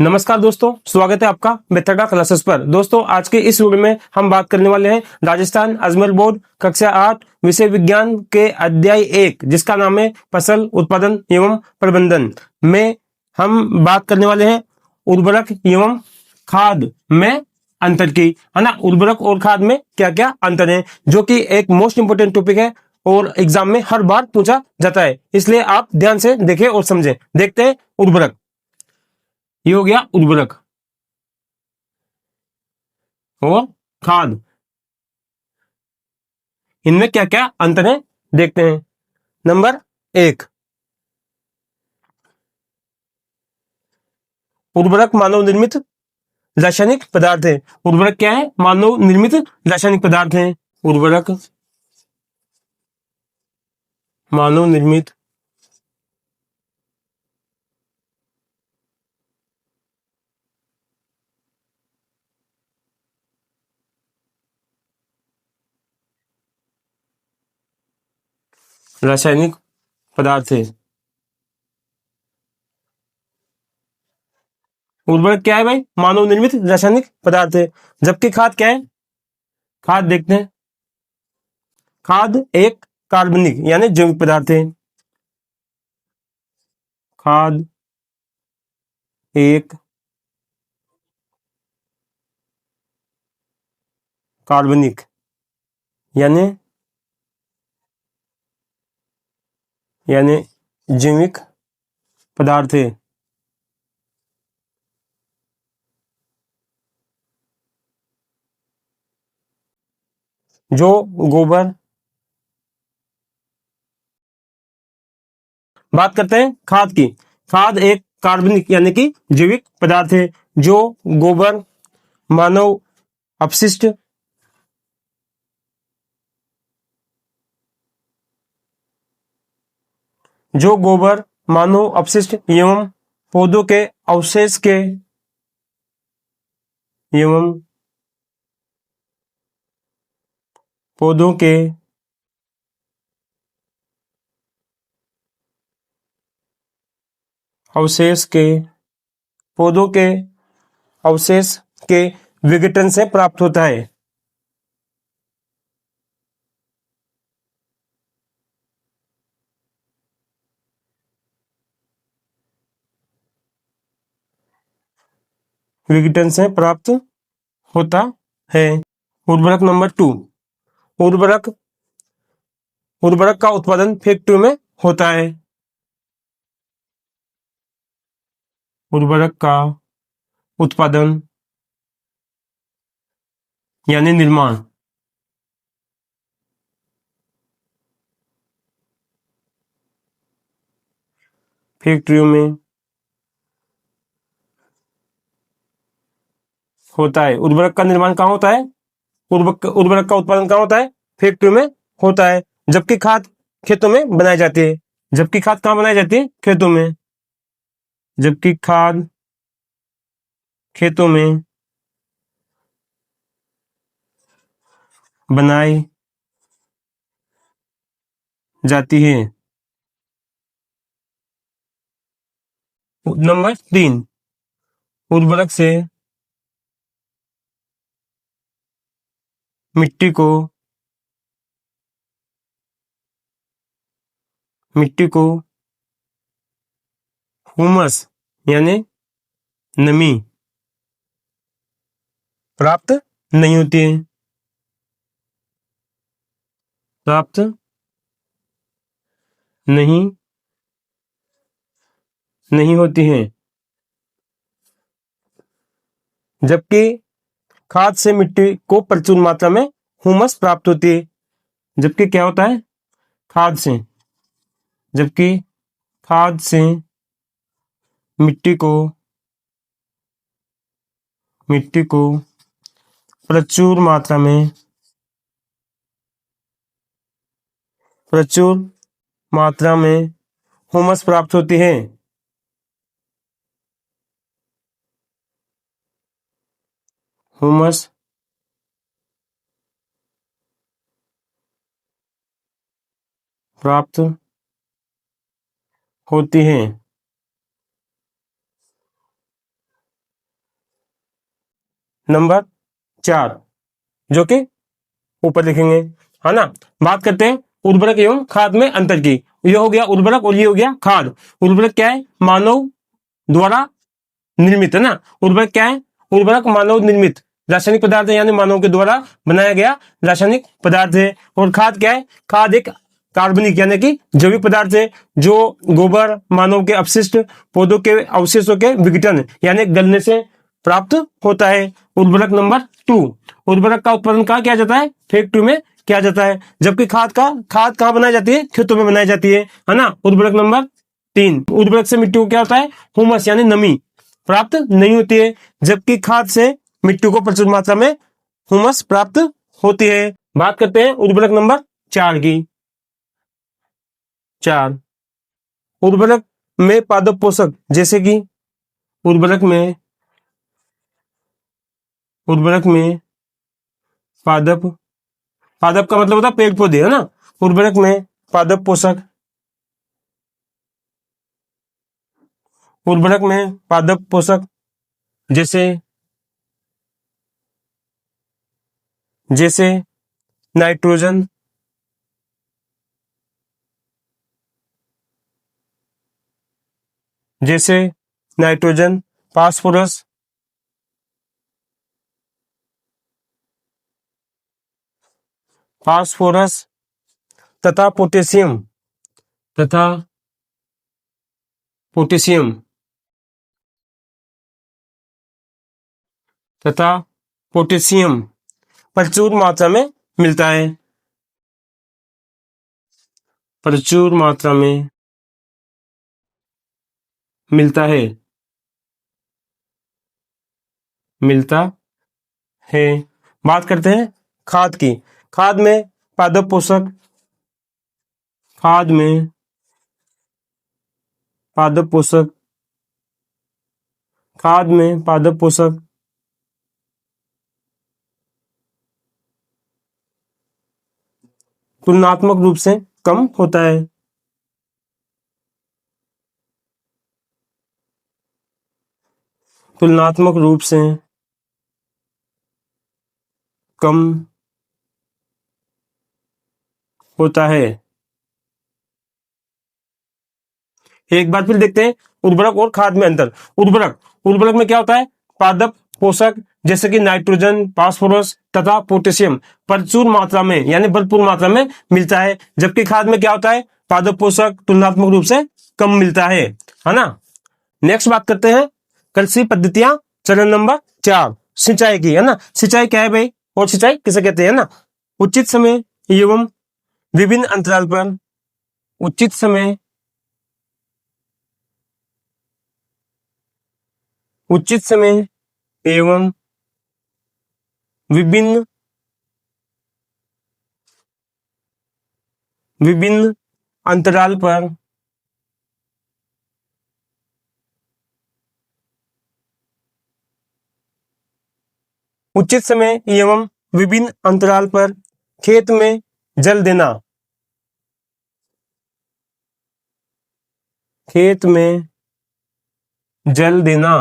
नमस्कार दोस्तों, स्वागत है आपका मेथडा क्लासेस पर। दोस्तों, आज के इस वीडियो में हम बात करने वाले हैं राजस्थान अजमेर बोर्ड कक्षा 8 विषय विज्ञान के अध्याय 1 जिसका नाम है फसल उत्पादन एवं प्रबंधन में हम बात करने वाले हैं उर्वरक एवं खाद में अंतर की, है ना। उर्वरक और खाद में क्या क्या अंतर है, जो कि एक मोस्ट इंपोर्टेंट टॉपिक है और एग्जाम में हर बार पूछा जाता है, इसलिए आप ध्यान से देखें और समझें। देखते हैं उर्वरक। ये हो गया उर्वरक और खाद, इनमें क्या क्या अंतर है देखते हैं। नंबर 1, उर्वरक मानव निर्मित रासायनिक पदार्थ है। उर्वरक क्या है? मानव निर्मित रासायनिक पदार्थ है। उर्वरक मानव निर्मित रासायनिक पदार्थ है। उर्वरक क्या है भाई? मानव निर्मित रासायनिक पदार्थ है। जबकि खाद क्या है? खाद देखते हैं। खाद एक कार्बनिक यानी जैविक पदार्थ है। खाद एक कार्बनिक यानी यानी जैविक पदार्थ है। जो गोबर, बात करते हैं खाद की। खाद एक कार्बनिक यानी कि जैविक पदार्थ है जो गोबर, मानव अपशिष्ट, जो गोबर, मानव अपशिष्ट एवं पौधों के अवशेष के एवं पौधों के अवशेष के पौधों के अवशेष के विघटन से प्राप्त होता है। विघटन से प्राप्त होता है। उर्वरक नंबर 2, उर्वरक उर्वरक का उत्पादन फैक्ट्री में होता है। उर्वरक का उत्पादन यानी निर्माण फैक्ट्रियों में होता है। उर्वरक का निर्माण कहाँ होता है? उर्वरक का उत्पादन कहाँ होता है? फैक्ट्रियों में होता है। जबकि खाद खेतों में बनाई जाती है। जबकि खाद कहाँ बनाई जाती है? खेतों में। जबकि खाद खेतों में बनाई जाती है। नंबर 3, उर्वरक से मिट्टी को हुमस यानी नमी प्राप्त नहीं होती है। प्राप्त नहीं नहीं होती है। जबकि खाद से मिट्टी को प्रचुर मात्रा में हुमस प्राप्त होती है। जबकि क्या होता है? खाद से जबकि खाद से मिट्टी को प्रचुर मात्रा में प्रचुर मात्रा में हुमस प्राप्त होती है। हुमस प्राप्त होती है। नंबर 4, जो कि ऊपर लिखेंगे, है ना। बात करते हैं उर्वरक एवं खाद में अंतर की। ये हो गया उर्वरक और ये हो गया खाद। उर्वरक क्या है? मानव द्वारा निर्मित, है ना। उर्वरक क्या है? उर्वरक मानव निर्मित रासायनिक पदार्थ है, यानी मानव के द्वारा बनाया गया रासायनिक पदार्थ है। और खाद क्या है? खाद एक कार्बनिक यानी कि जैविक पदार्थ है, जो गोबर, मानव के अपशिष्ट, पौधों के अवशेषों के विघटन यानी गलने से प्राप्त होता है। उर्वरक नंबर 2, उर्वरक का उत्पादन कहाँ किया जाता है? फैक्ट्री में किया जाता है। जबकि खाद कहाँ बनाई जाती है? खेतों में बनाई जाती है ना। उर्वरक नंबर 3, उर्वरक से मिट्टी को क्या होता है? हुमस यानी नमी प्राप्त नहीं होती है, जबकि खाद से मिट्टी को प्रचुर मात्रा में हुमस प्राप्त होती है। बात करते हैं उर्वरक नंबर 4 की। 4, उर्वरक में पादप पोषक जैसे कि उर्वरक में पादप पादप का मतलब होता है पेड़ पौधे, है ना। उर्वरक में पादप पोषक, उर्वरक में पादप पोषक जैसे जैसे नाइट्रोजन, जैसे नाइट्रोजन, फास्फोरस, फास्फोरस तथा पोटेशियम, तथा पोटेशियम तथा पोटेशियम प्रचुर मात्रा में मिलता है। प्रचुर मात्रा में मिलता है, मिलता है। बात करते हैं खाद की। खाद में पादप पोषक, खाद में पादप पोषक, खाद में पादप पोषक तुलनात्मक रूप से कम होता है। तुलनात्मक रूप से कम होता है। एक बार फिर देखते हैं उर्वरक और खाद में अंतर। उर्वरक में क्या होता है? पादप पोषक जैसे कि नाइट्रोजन, फास्फोरस तथा पोटेशियम प्रचुर मात्रा में यानी भरपूर मात्रा में मिलता है। जबकि खाद में क्या होता है? पादप पोषक तुलनात्मक रूप से कम मिलता है ना। नेक्स्ट बात करते हैं कृषि पद्धतियां, चरण नंबर 4, सिंचाई की, है ना। सिंचाई क्या है भाई, और सिंचाई किसे कहते हैं ना। उचित समय एवं विभिन्न अंतराल पर, उचित समय, उचित समय एवं विभिन्न विभिन्न अंतराल पर उचित समय एवं विभिन्न अंतराल पर खेत में जल देना, खेत में जल देना,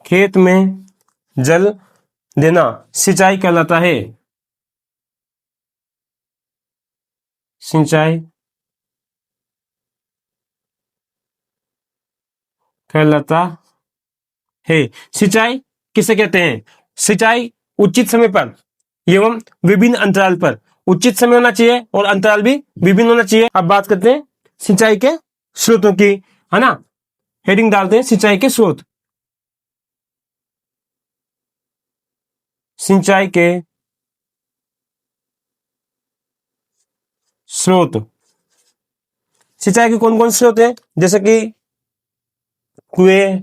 खेत में जल देना सिंचाई कहलाता है। सिंचाई कहलाता है। सिंचाई किसे कहते हैं? सिंचाई उचित समय पर एवं विभिन्न अंतराल पर, उचित समय होना चाहिए और अंतराल भी विभिन्न होना चाहिए। अब बात करते हैं सिंचाई के स्रोतों की, है ना। हेडिंग डालते हैं सिंचाई के स्रोत। सिंचाई के स्रोत, सिंचाई के कौन कौन से स्रोत हैं? जैसे कि कुएं,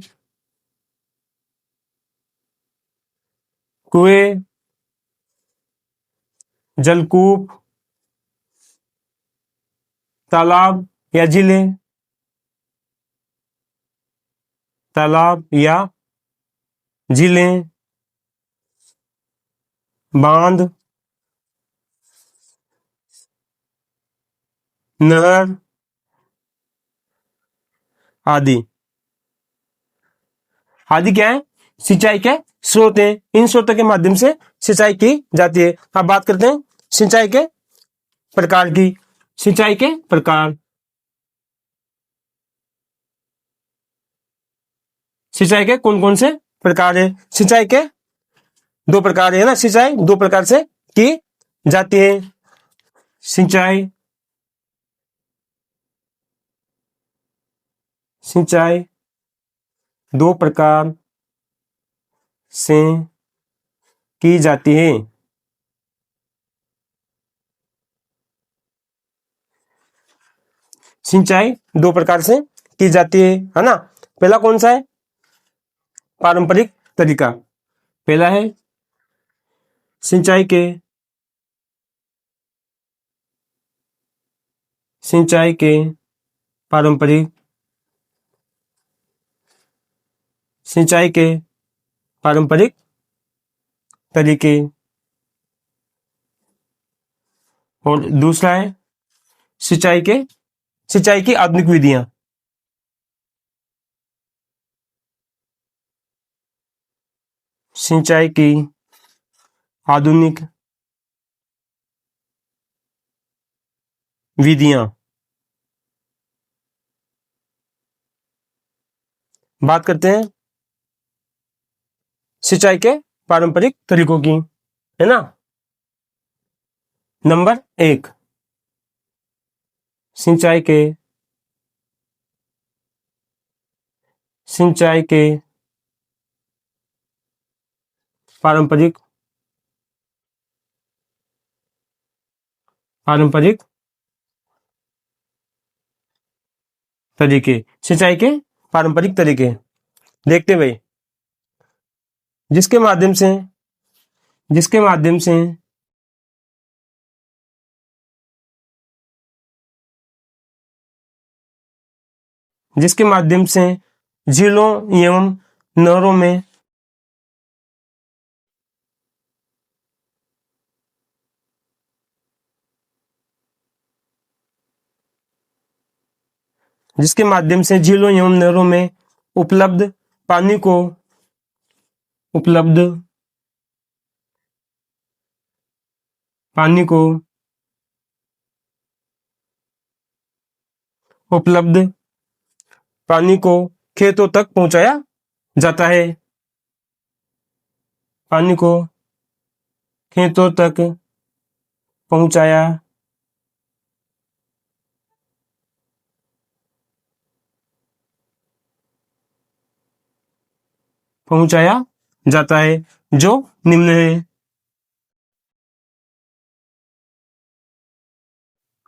कुएं, जलकूप, तालाब या झीलें, तालाब या झीलें, बांध, नहर आदि। आदि क्या है? सिंचाई के स्रोत हैं। इन स्रोतों के माध्यम से सिंचाई की जाती है। अब बात करते हैं सिंचाई के प्रकार की। सिंचाई के प्रकार, सिंचाई के कौन कौन से प्रकार है? सिंचाई के दो प्रकार है ना, सिंचाई दो प्रकार से की जाती है। सिंचाई सिंचाई दो प्रकार से की जाती है। सिंचाई दो प्रकार से की जाती है ना। पहला कौन सा है? पारंपरिक तरीका। पहला है सिंचाई के सिंचाई के पारंपरिक सिंचाई के पारंपरिक तरीके। और दूसरा है सिंचाई की आधुनिक विधियां। सिंचाई की आधुनिक विधियां। बात करते हैं सिंचाई के पारंपरिक तरीकों की, है ना। नंबर 1, सिंचाई के पारंपरिक पारंपरिक तरीके। सिंचाई के पारंपरिक तरीके देखते हुए जिसके माध्यम से जिसके माध्यम से जिसके माध्यम से झीलों एवं नहरों में जिसके माध्यम से झीलों एवं नहरों में उपलब्ध पानी को उपलब्ध पानी को उपलब्ध पानी को खेतों तक पहुंचाया जाता है। पानी को खेतों तक पहुंचाया पहुंचाया जाता है जो निम्न है।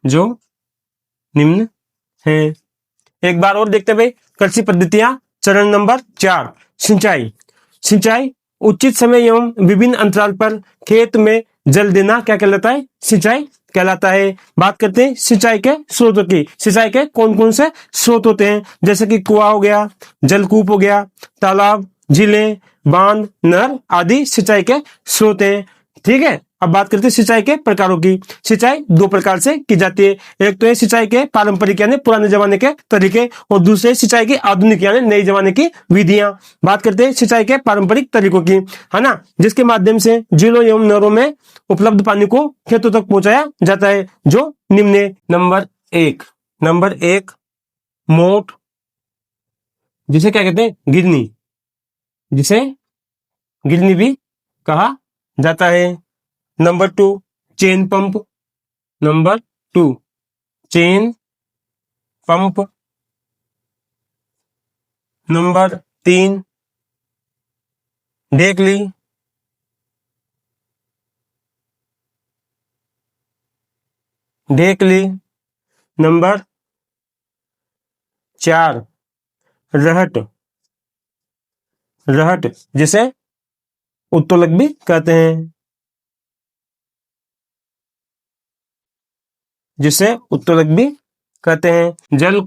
जो निम्न है। एक बार और देखते हुए कृषि पद्धतियां। चरण नंबर 4, सिंचाई। सिंचाई उचित समय एवं विभिन्न अंतराल पर खेत में जल देना क्या कहलाता है? सिंचाई कहलाता है। बात करते हैं सिंचाई के स्रोतों की। सिंचाई के कौन कौन से स्रोत होते हैं? जैसे कि कुआं हो गया, जलकूप हो गया, तालाब, झीलें, बांध, नहर आदि सिंचाई के स्रोत हैं। ठीक है। अब बात करते हैं सिंचाई के प्रकारों की। सिंचाई दो प्रकार से की जाती है। एक तो है सिंचाई के पारंपरिक यानी पुराने जमाने के तरीके, और दूसरे सिंचाई की आधुनिक यानी नए जमाने की विधियां। बात करते हैं सिंचाई के पारंपरिक तरीकों की, है ना, जिसके माध्यम से झीलों एवं नहरों में उपलब्ध पानी को खेतों तक पहुंचाया जाता है जो निम्न है। नंबर एक मोट, जिसे क्या कहते हैं? गिरनी, जिसे गिरनी भी कहा जाता है। Number 2 chain pump. Number 2 chain pump. Number 3 ढेकली। ढेकली। नंबर 4 रहट। रहट, जिसे उत्तोलक भी कहते हैं। जिसे उत्तोलक भी कहते हैं। जल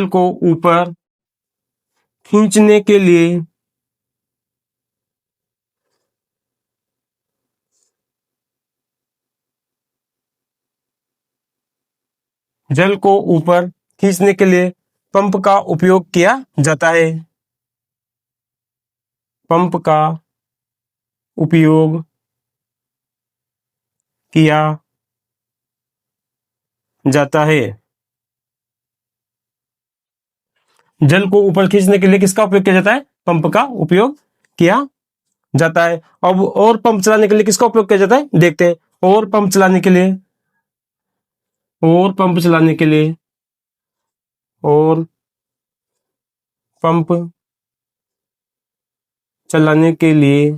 को ऊपर खींचने के लिए जल को ऊपर खींचने के लिए पंप का उपयोग किया जाता है? पंप का उपयोग किया जाता है। जल को ऊपर खींचने के लिए किसका उपयोग किया जाता है? पंप का उपयोग किया जाता है। अब और पंप चलाने के लिए किसका उपयोग किया जाता है, देखते हैं। और पंप चलाने के लिए, और पंप चलाने के लिए, और पंप चलाने के लिए,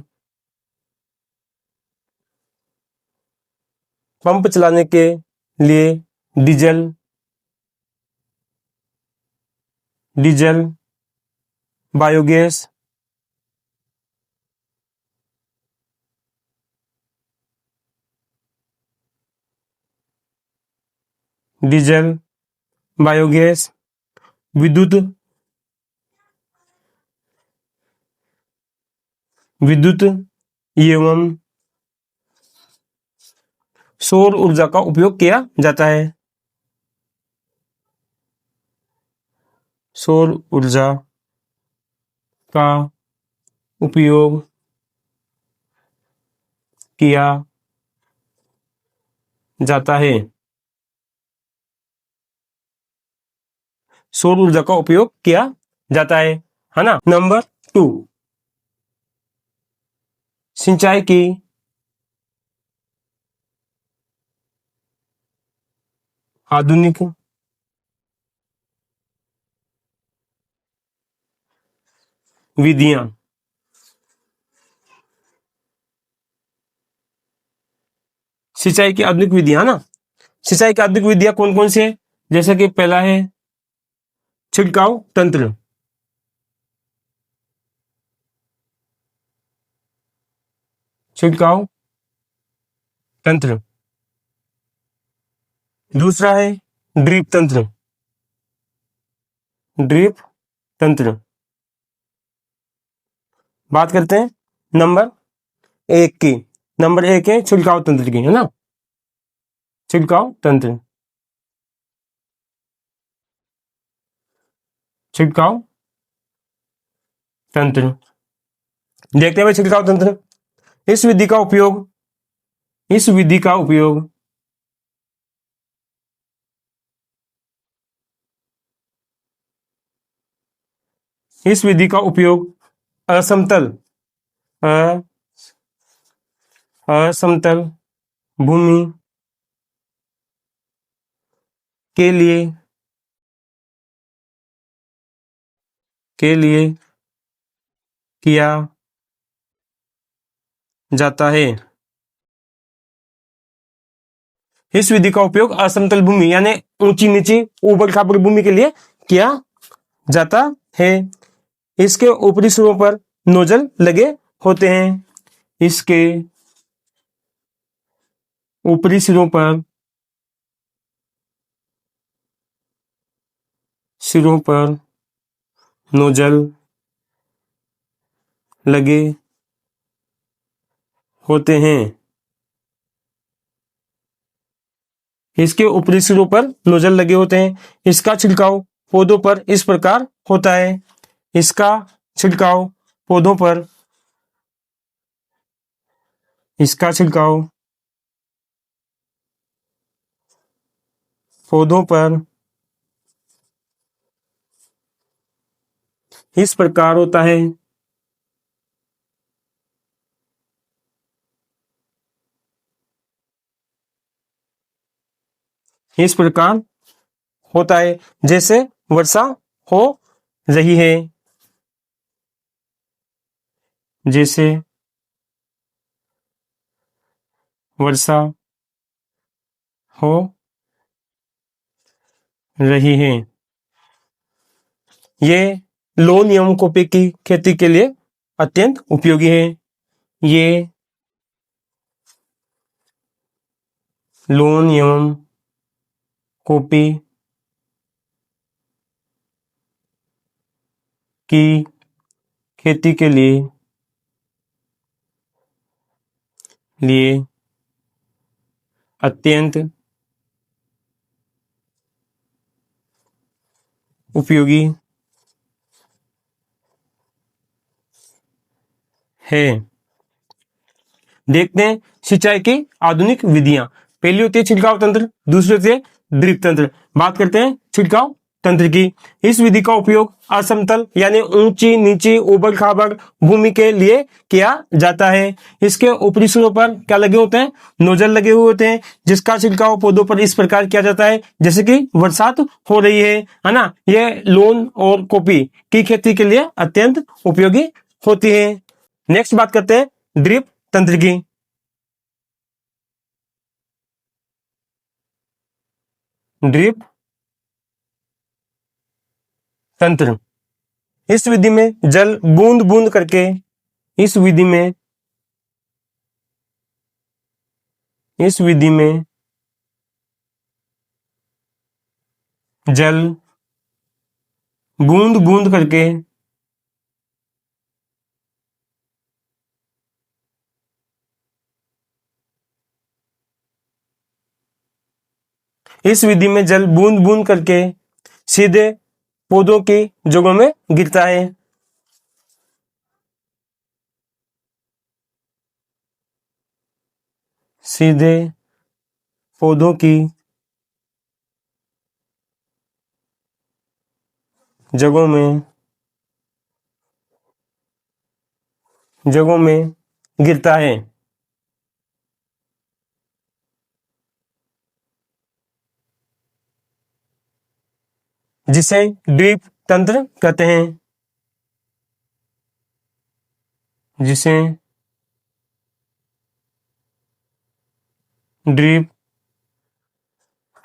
पंप चलाने के लिए diesel, diesel, biogas, diesel, biogas, विद्युत, विद्युत एवं सौर ऊर्जा का उपयोग किया जाता है। सौर ऊर्जा का उपयोग किया जाता है। सौर ऊर्जा का उपयोग किया जाता है ना। नंबर 2, सिंचाई की आधुनिक विधियां। सिंचाई की आधुनिक विधियां ना। सिंचाई की आधुनिक विधियां कौन कौन सी है? जैसे कि पहला है छिड़काव तंत्र, छिड़काव तंत्र। दूसरा है ड्रिप तंत्र, ड्रिप तंत्र। बात करते हैं नंबर 1 की। नंबर 1 है छिड़काव तंत्र की, है ना। छिड़काव तंत्र, छिड़काव तंत्र। देखते हैं भाई छिड़काव तंत्र। इस विधि का उपयोग, इस विधि का उपयोग इस विधि का उपयोग असमतल, असमतल भूमि के लिए, के लिए किया जाता है। इस विधि का उपयोग असमतल भूमि यानी ऊंची नीची ऊबड़ खाबड़ भूमि के लिए किया जाता है। इसके ऊपरी सिरों पर नोजल लगे होते हैं। इसके ऊपरी सिरों पर, सिरों पर नोजल लगे होते हैं। इसके ऊपरी सिरों पर नोजल लगे होते हैं। इसका छिड़काव पौधों पर इस प्रकार होता है। इसका छिड़काव पौधों पर, इसका छिड़काव पौधों पर इस प्रकार होता है। इस प्रकार होता है जैसे वर्षा हो रही है, जैसे वर्षा हो रही है। ये लोन एवं कॉफी की खेती के लिए अत्यंत उपयोगी है। ये लोन एवं कॉफी की खेती के लिए अत्यंत उपयोगी है। देखते हैं सिंचाई की आधुनिक विधियां। पहली होती है छिड़काव तंत्र, दूसरी होती है ड्रिप तंत्र। बात करते हैं छिड़काव तंत्र की। इस विधि का उपयोग असमतल यानी ऊंची नीची उबड़ खाबड़ भूमि के लिए किया जाता है। इसके ऊपरी सिरों पर क्या लगे होते हैं? नोजल लगे हुए होते हैं, जिसका छिड़काव पौधों पर इस प्रकार किया जाता है जैसे कि बरसात हो रही है ना। यह लोन और कॉफी की खेती के लिए अत्यंत उपयोगी होती है। नेक्स्ट बात करते हैं ड्रिप तंत्र की। ड्रिप तंत्र, इस विधि में जल बूंद बूंद करके इस विधि में जल बूंद बूंद करके इस विधि में जल बूंद बूंद करके सीधे पौधों की जड़ों में गिरता है। सीधे पौधों की जड़ों में गिरता है। जिसे ड्रिप तंत्र कहते हैं। जिसे ड्रिप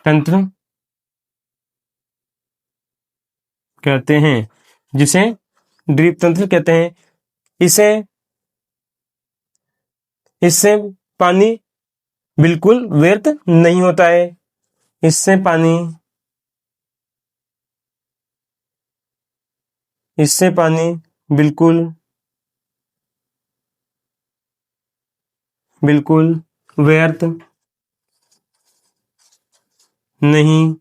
तंत्र कहते हैं। जिसे ड्रिप तंत्र कहते हैं। इससे पानी बिल्कुल व्यर्थ नहीं होता है। इससे पानी बिल्कुल व्यर्थ नहीं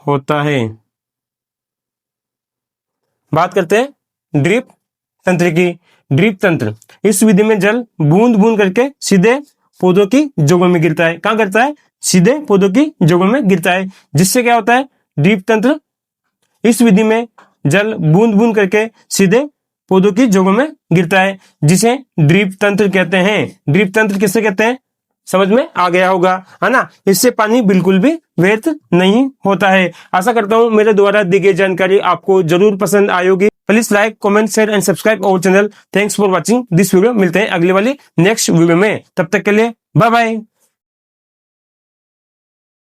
होता है। बात करते हैं ड्रिप तंत्र की। ड्रिप तंत्र, इस विधि में जल बूंद बूंद करके सीधे पौधों की जड़ों में गिरता है। कहां गिरता है? सीधे पौधों की जड़ों में गिरता है। जिससे क्या होता है? ड्रिप तंत्र, इस विधि में जल बूंद बूंद करके सीधे पौधों की जड़ों में गिरता है, जिसे ड्रिप तंत्र कहते हैं। ड्रिप तंत्र किसे कहते हैं? समझ में आ गया होगा, है ना। इससे पानी बिल्कुल भी व्यर्थ नहीं होता है। आशा करता हूं मेरे द्वारा दी गई जानकारी आपको जरूर पसंद आई होगी। Please like, comment, share and subscribe our channel. Thanks for watching this video. मिलते हैं अगले वाली नेक्स्ट वीडियो में। तब तक के लिए बाय बाय।